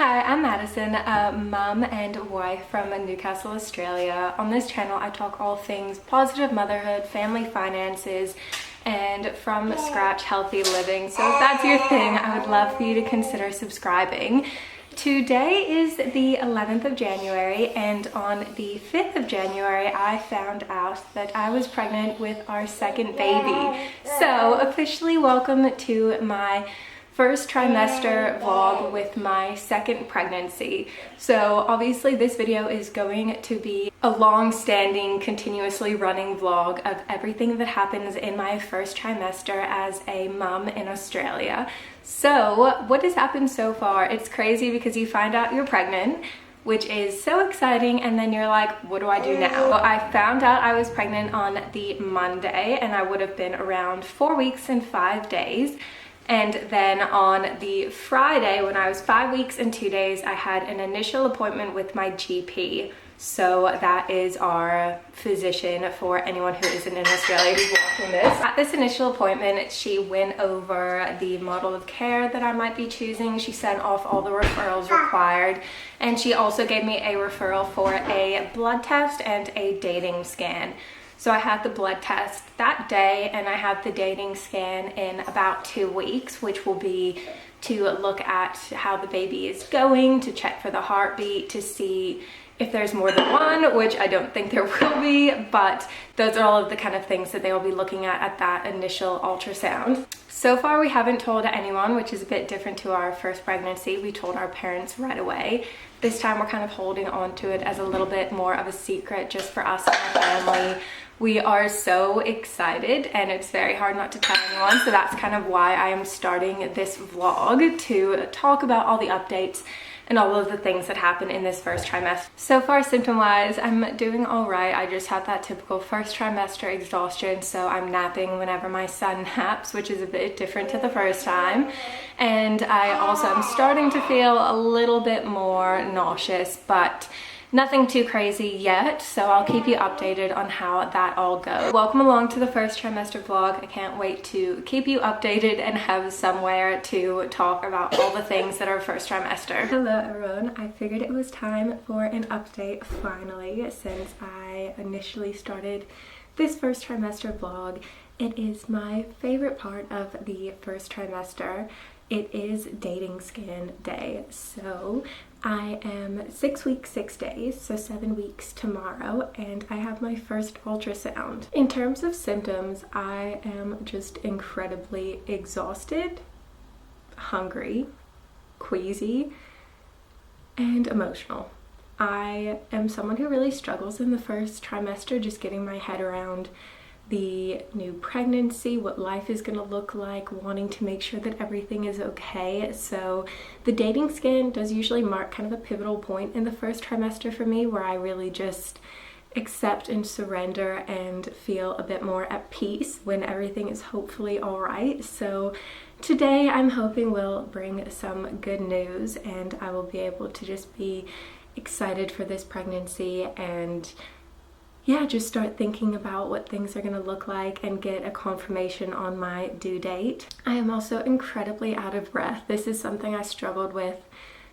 Hi, I'm Madison, a mum and wife from Newcastle, Australia. On this channel, I talk all things positive motherhood, family finances, and from scratch healthy living. So if that's your thing, I would love for you to consider subscribing. Today is the 11th of January, and on the 5th of January, I found out that I was pregnant with our second baby. So officially welcome to my first trimester vlog with my second pregnancy. So obviously this video is going to be a long-standing, continuously running vlog of everything that happens in my first trimester as a mum in Australia. So what has happened so far? It's crazy because you find out you're pregnant, which is so exciting, and then you're like, what do I do now? Well, I found out I was pregnant on the Monday, and I would have been around 4 weeks and 5 days. And then on the Friday, when I was 5 weeks and 2 days, I had an initial appointment with my GP. So that is our physician for anyone who isn't in Australia who's watching this. At this initial appointment, she went over the model of care that I might be choosing. She sent off all the referrals required. And she also gave me a referral for a blood test and a dating scan. So I had the blood test that day, and I have the dating scan in about 2 weeks, which will be to look at how the baby is going, to check for the heartbeat, to see if there's more than one, which I don't think there will be, but those are all of the kind of things that they will be looking at that initial ultrasound. So far, we haven't told anyone, which is a bit different to our first pregnancy. We told our parents right away. This time, we're kind of holding on to it as a little bit more of a secret just for us and our family. We are so excited, and it's very hard not to tell anyone, so that's kind of why I am starting this vlog, to talk about all the updates and all of the things that happen in this first trimester. So far, symptom-wise, I'm doing all right. I just had that typical first trimester exhaustion, so I'm napping whenever my son naps, which is a bit different to the first time. And I also am starting to feel a little bit more nauseous, but nothing too crazy yet, so I'll keep you updated on how that all goes. Welcome along to the first trimester vlog. I can't wait to keep you updated and have somewhere to talk about all the things that are first trimester. Hello everyone, I figured it was time for an update finally, since I initially started this first trimester vlog. It is my favorite part of the first trimester. It is dating scan day, so I am 6 weeks, 6 days, so 7 weeks tomorrow, and I have my first ultrasound. In terms of symptoms, I am just incredibly exhausted, hungry, queasy, and emotional. I am someone who really struggles in the first trimester, just getting my head around the new pregnancy, what life is going to look like, wanting to make sure that everything is okay. So the dating scan does usually mark kind of a pivotal point in the first trimester for me, where I really just accept and surrender and feel a bit more at peace when everything is hopefully all right. So today I'm hoping will bring some good news, and I will be able to just be excited for this pregnancy and just start thinking about what things are going to look like and get a confirmation on my due date. I am also incredibly out of breath. This is something I struggled with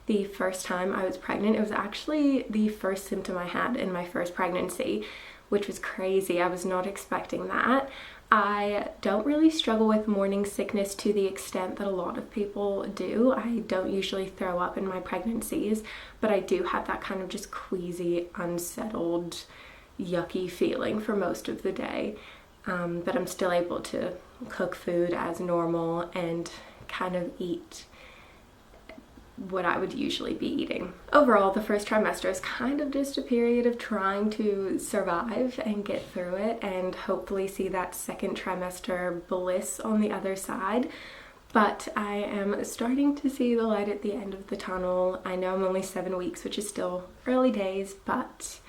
the first time I was pregnant. It was actually the first symptom I had in my first pregnancy, which was crazy. I was not expecting that. I don't really struggle with morning sickness to the extent that a lot of people do. I don't usually throw up in my pregnancies, but I do have that kind of just queasy, unsettled, yucky feeling for most of the day, but I'm still able to cook food as normal and kind of eat what I would usually be eating. Overall, the first trimester is kind of just a period of trying to survive and get through it, and hopefully see that second trimester bliss on the other side. But I am starting to see the light at the end of the tunnel. I know I'm only 7 weeks, which is still early days, but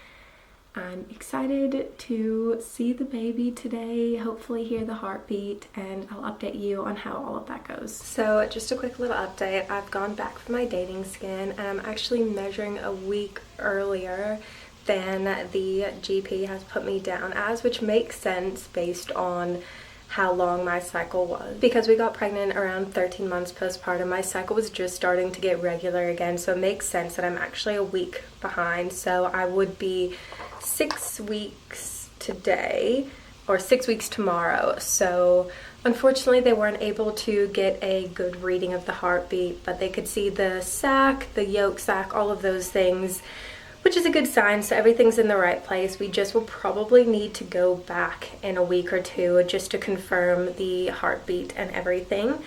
I'm excited to see the baby today, hopefully hear the heartbeat, and I'll update you on how all of that goes. So just a quick little update. I've gone back for my dating scan, and I'm actually measuring a week earlier than the GP has put me down as, which makes sense based on how long my cycle was. Because we got pregnant around 13 months postpartum, my cycle was just starting to get regular again, so it makes sense that I'm actually a week behind. So I would be 6 weeks today, or 6 weeks tomorrow. So unfortunately they weren't able to get a good reading of the heartbeat, but they could see the sac, the yolk sac, all of those things, which is a good sign. So everything's in the right place. We just will probably need to go back in a week or two just to confirm the heartbeat and everything.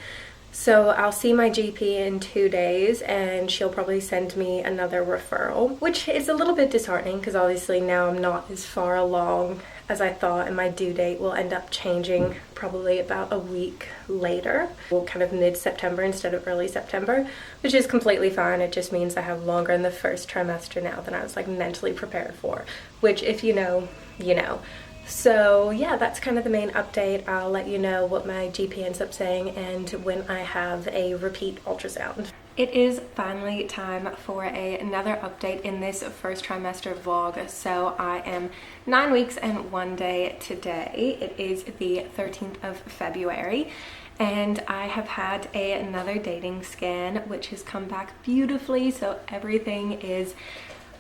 So I'll see my GP in 2 days and she'll probably send me another referral, which is a little bit disheartening because obviously now I'm not as far along as I thought, and my due date will end up changing probably about a week later, well, kind of mid-September instead of early September, which is completely fine. It just means I have longer in the first trimester now than I was like mentally prepared for, which if you know, you know. So yeah, that's kind of the main update. I'll let you know what my GP ends up saying and when I have a repeat ultrasound. It is finally time for another update in this first trimester vlog. So I am 9 weeks and 1 day today. It is the 13th of February. And I have had another dating scan, which has come back beautifully. So everything is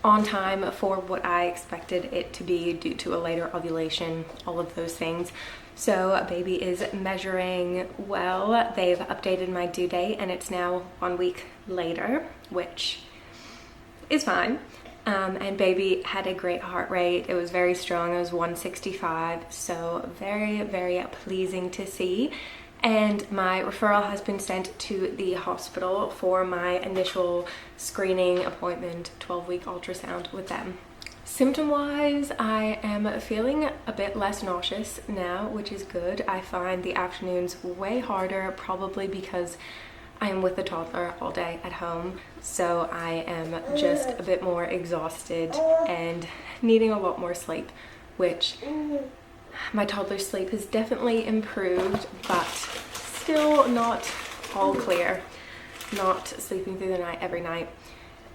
on time for what I expected it to be due to a later ovulation, all of those things. So baby is measuring well. They've updated my due date and it's now 1 week later, which is fine. And baby had a great heart rate. It was very strong. It was 165. So very, very pleasing to see. And my referral has been sent to the hospital for my initial screening appointment, 12-week ultrasound with them. Symptom-wise, I am feeling a bit less nauseous now, which is good. I find the afternoons way harder, probably because I am with the toddler all day at home. So I am just a bit more exhausted and needing a lot more sleep, which my toddler's sleep has definitely improved, but still not all clear. Not sleeping through the night every night,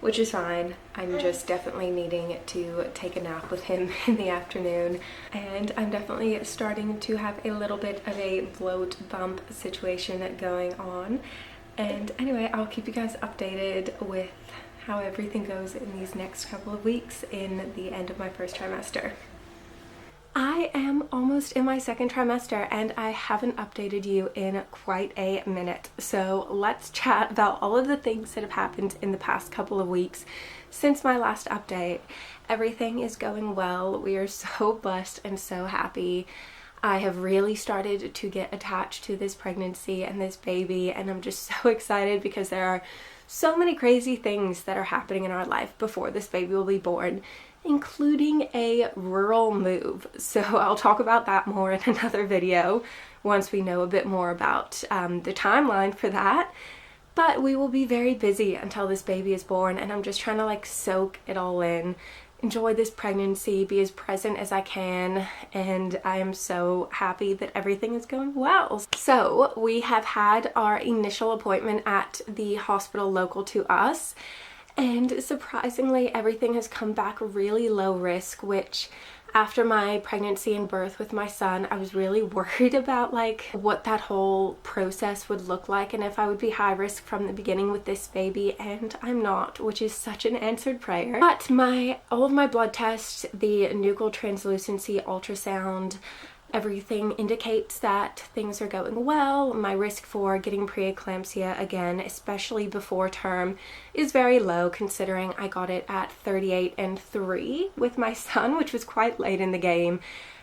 which is fine. I'm just definitely needing to take a nap with him in the afternoon. And I'm definitely starting to have a little bit of a bloat bump situation going on. And anyway, I'll keep you guys updated with how everything goes in these next couple of weeks in the end of my first trimester. I am almost in my second trimester and I haven't updated you in quite a minute. So let's chat about all of the things that have happened in the past couple of weeks since my last update. Everything is going well. We are so blessed and so happy. I have really started to get attached to this pregnancy and this baby, and I'm just so excited because there are so many crazy things that are happening in our life before this baby will be born, including a rural move. So I'll talk about that more in another video once we know a bit more about the timeline for that. But we will be very busy until this baby is born, and I'm just trying to like soak it all in, enjoy this pregnancy, be as present as I can, and I am so happy that everything is going well. So we have had our initial appointment at the hospital local to us, and surprisingly everything has come back really low risk, which after my pregnancy and birth with my son, I was really worried about like what that whole process would look like and if I would be high risk from the beginning with this baby, and I'm not, which is such an answered prayer. But all of my blood tests, the nuchal translucency ultrasound, everything indicates that things are going well. My risk for getting preeclampsia again, especially before term, is very low considering I got it at 38 and 3 with my son, which was quite late in the game,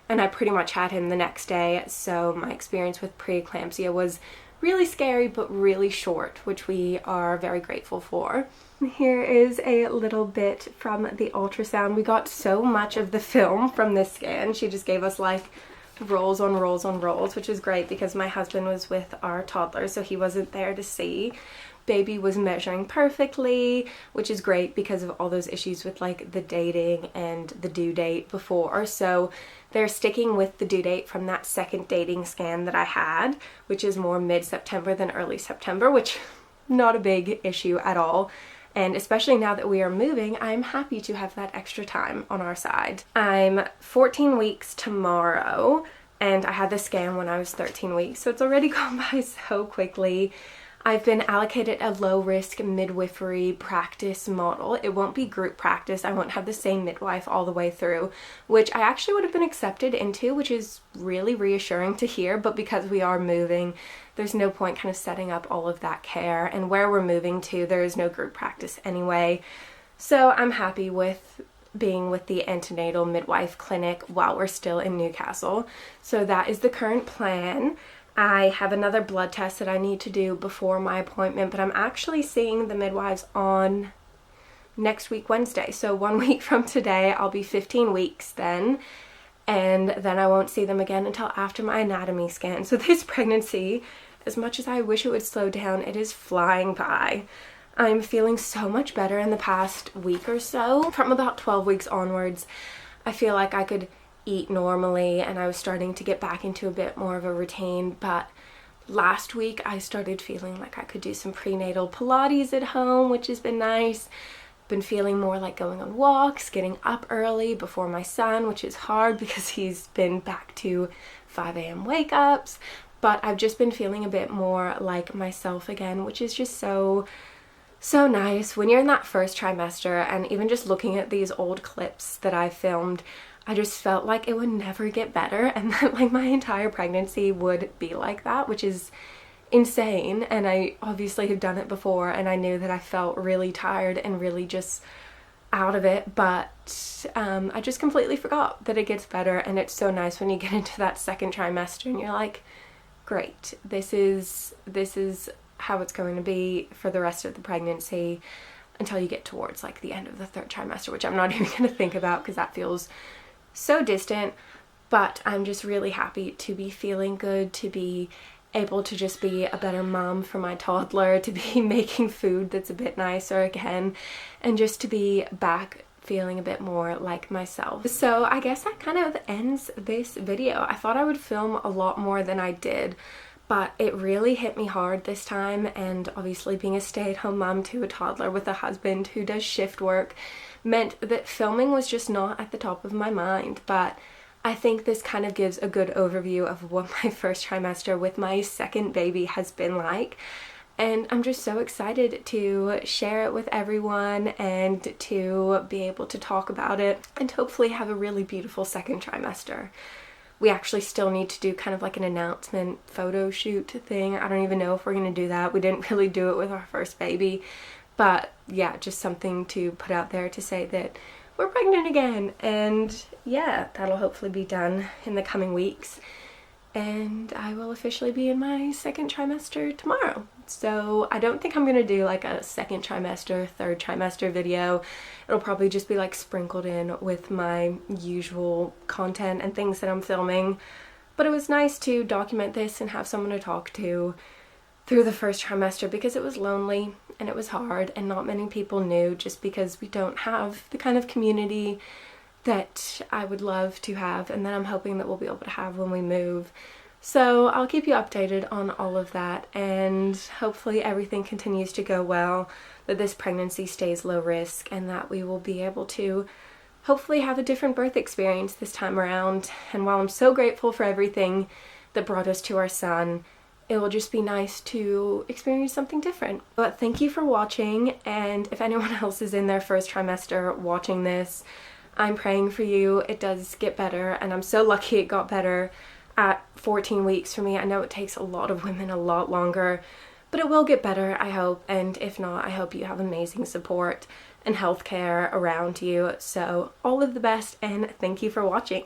and I pretty much had him the next day. So my experience with preeclampsia was really scary but really short, which we are very grateful for. Here is a little bit from the ultrasound. We got so much of the film from this scan. She just gave us like rolls on rolls on rolls, which is great because my husband was with our toddler, so he wasn't there to see. Baby was measuring perfectly, which is great because of all those issues with like the dating and the due date before. So they're sticking with the due date from that second dating scan that I had, which is more mid-September than early September, which not a big issue at all. And especially now that we are moving, I'm happy to have that extra time on our side. I'm 14 weeks tomorrow, and I had the scan when I was 13 weeks, so it's already gone by so quickly. I've been allocated a low-risk midwifery practice model. It won't be group practice. I won't have the same midwife all the way through, which I actually would have been accepted into, which is really reassuring to hear, but because we are moving, there's no point kind of setting up all of that care, and where we're moving to, there is no group practice anyway. So I'm happy with being with the antenatal midwife clinic while we're still in Newcastle. So that is the current plan. I have another blood test that I need to do before my appointment, but I'm actually seeing the midwives on next week, Wednesday. So 1 week from today, I'll be 15 weeks then, and then I won't see them again until after my anatomy scan. So this pregnancy, as much as I wish it would slow down, it is flying by. I'm feeling so much better in the past week or so. From about 12 weeks onwards, I feel like I could eat normally, and I was starting to get back into a bit more of a routine. But last week I started feeling like I could do some prenatal Pilates at home, which has been nice. Been feeling more like going on walks, getting up early before my son, which is hard because he's been back to 5 a.m. wake ups. But I've just been feeling a bit more like myself again, which is just so nice. When you're in that first trimester, and even just looking at these old clips that I filmed, I just felt like it would never get better, and that like my entire pregnancy would be like that, which is insane. And I obviously have done it before, and I knew that I felt really tired and really just out of it, but I just completely forgot that it gets better. And it's so nice when you get into that second trimester and you're like, great, this is how it's going to be for the rest of the pregnancy until you get towards like the end of the third trimester, which I'm not even going to think about because that feels so distant. But I'm just really happy to be feeling good, to be able to just be a better mom for my toddler, to be making food that's a bit nicer again, and just to be back feeling a bit more like myself. So I guess that kind of ends this video. I thought I would film a lot more than I did, but it really hit me hard this time, and obviously being a stay-at-home mom to a toddler with a husband who does shift work meant that filming was just not at the top of my mind. But I think this kind of gives a good overview of what my first trimester with my second baby has been like, and I'm just so excited to share it with everyone and to be able to talk about it and hopefully have a really beautiful second trimester. We actually still need to do kind of like an announcement photo shoot thing. I don't even know if we're going to do that. We didn't really do it with our first baby. But yeah, just something to put out there to say that we're pregnant again. And yeah, that'll hopefully be done in the coming weeks. And I will officially be in my second trimester tomorrow. So I don't think I'm going to do like a second trimester, third trimester video. It'll probably just be like sprinkled in with my usual content and things that I'm filming. But it was nice to document this and have someone to talk to through the first trimester, because it was lonely and it was hard and not many people knew, just because we don't have the kind of community that I would love to have and that I'm hoping that we'll be able to have when we move. So I'll keep you updated on all of that, and hopefully everything continues to go well, that this pregnancy stays low risk, and that we will be able to hopefully have a different birth experience this time around. And while I'm so grateful for everything that brought us to our son, it will just be nice to experience something different. But thank you for watching, and if anyone else is in their first trimester watching this, I'm praying for you. It does get better, and I'm so lucky it got better at 14 weeks for me. I know it takes a lot of women a lot longer, but it will get better, I hope. And if not, I hope you have amazing support and healthcare around you. So all of the best, and thank you for watching.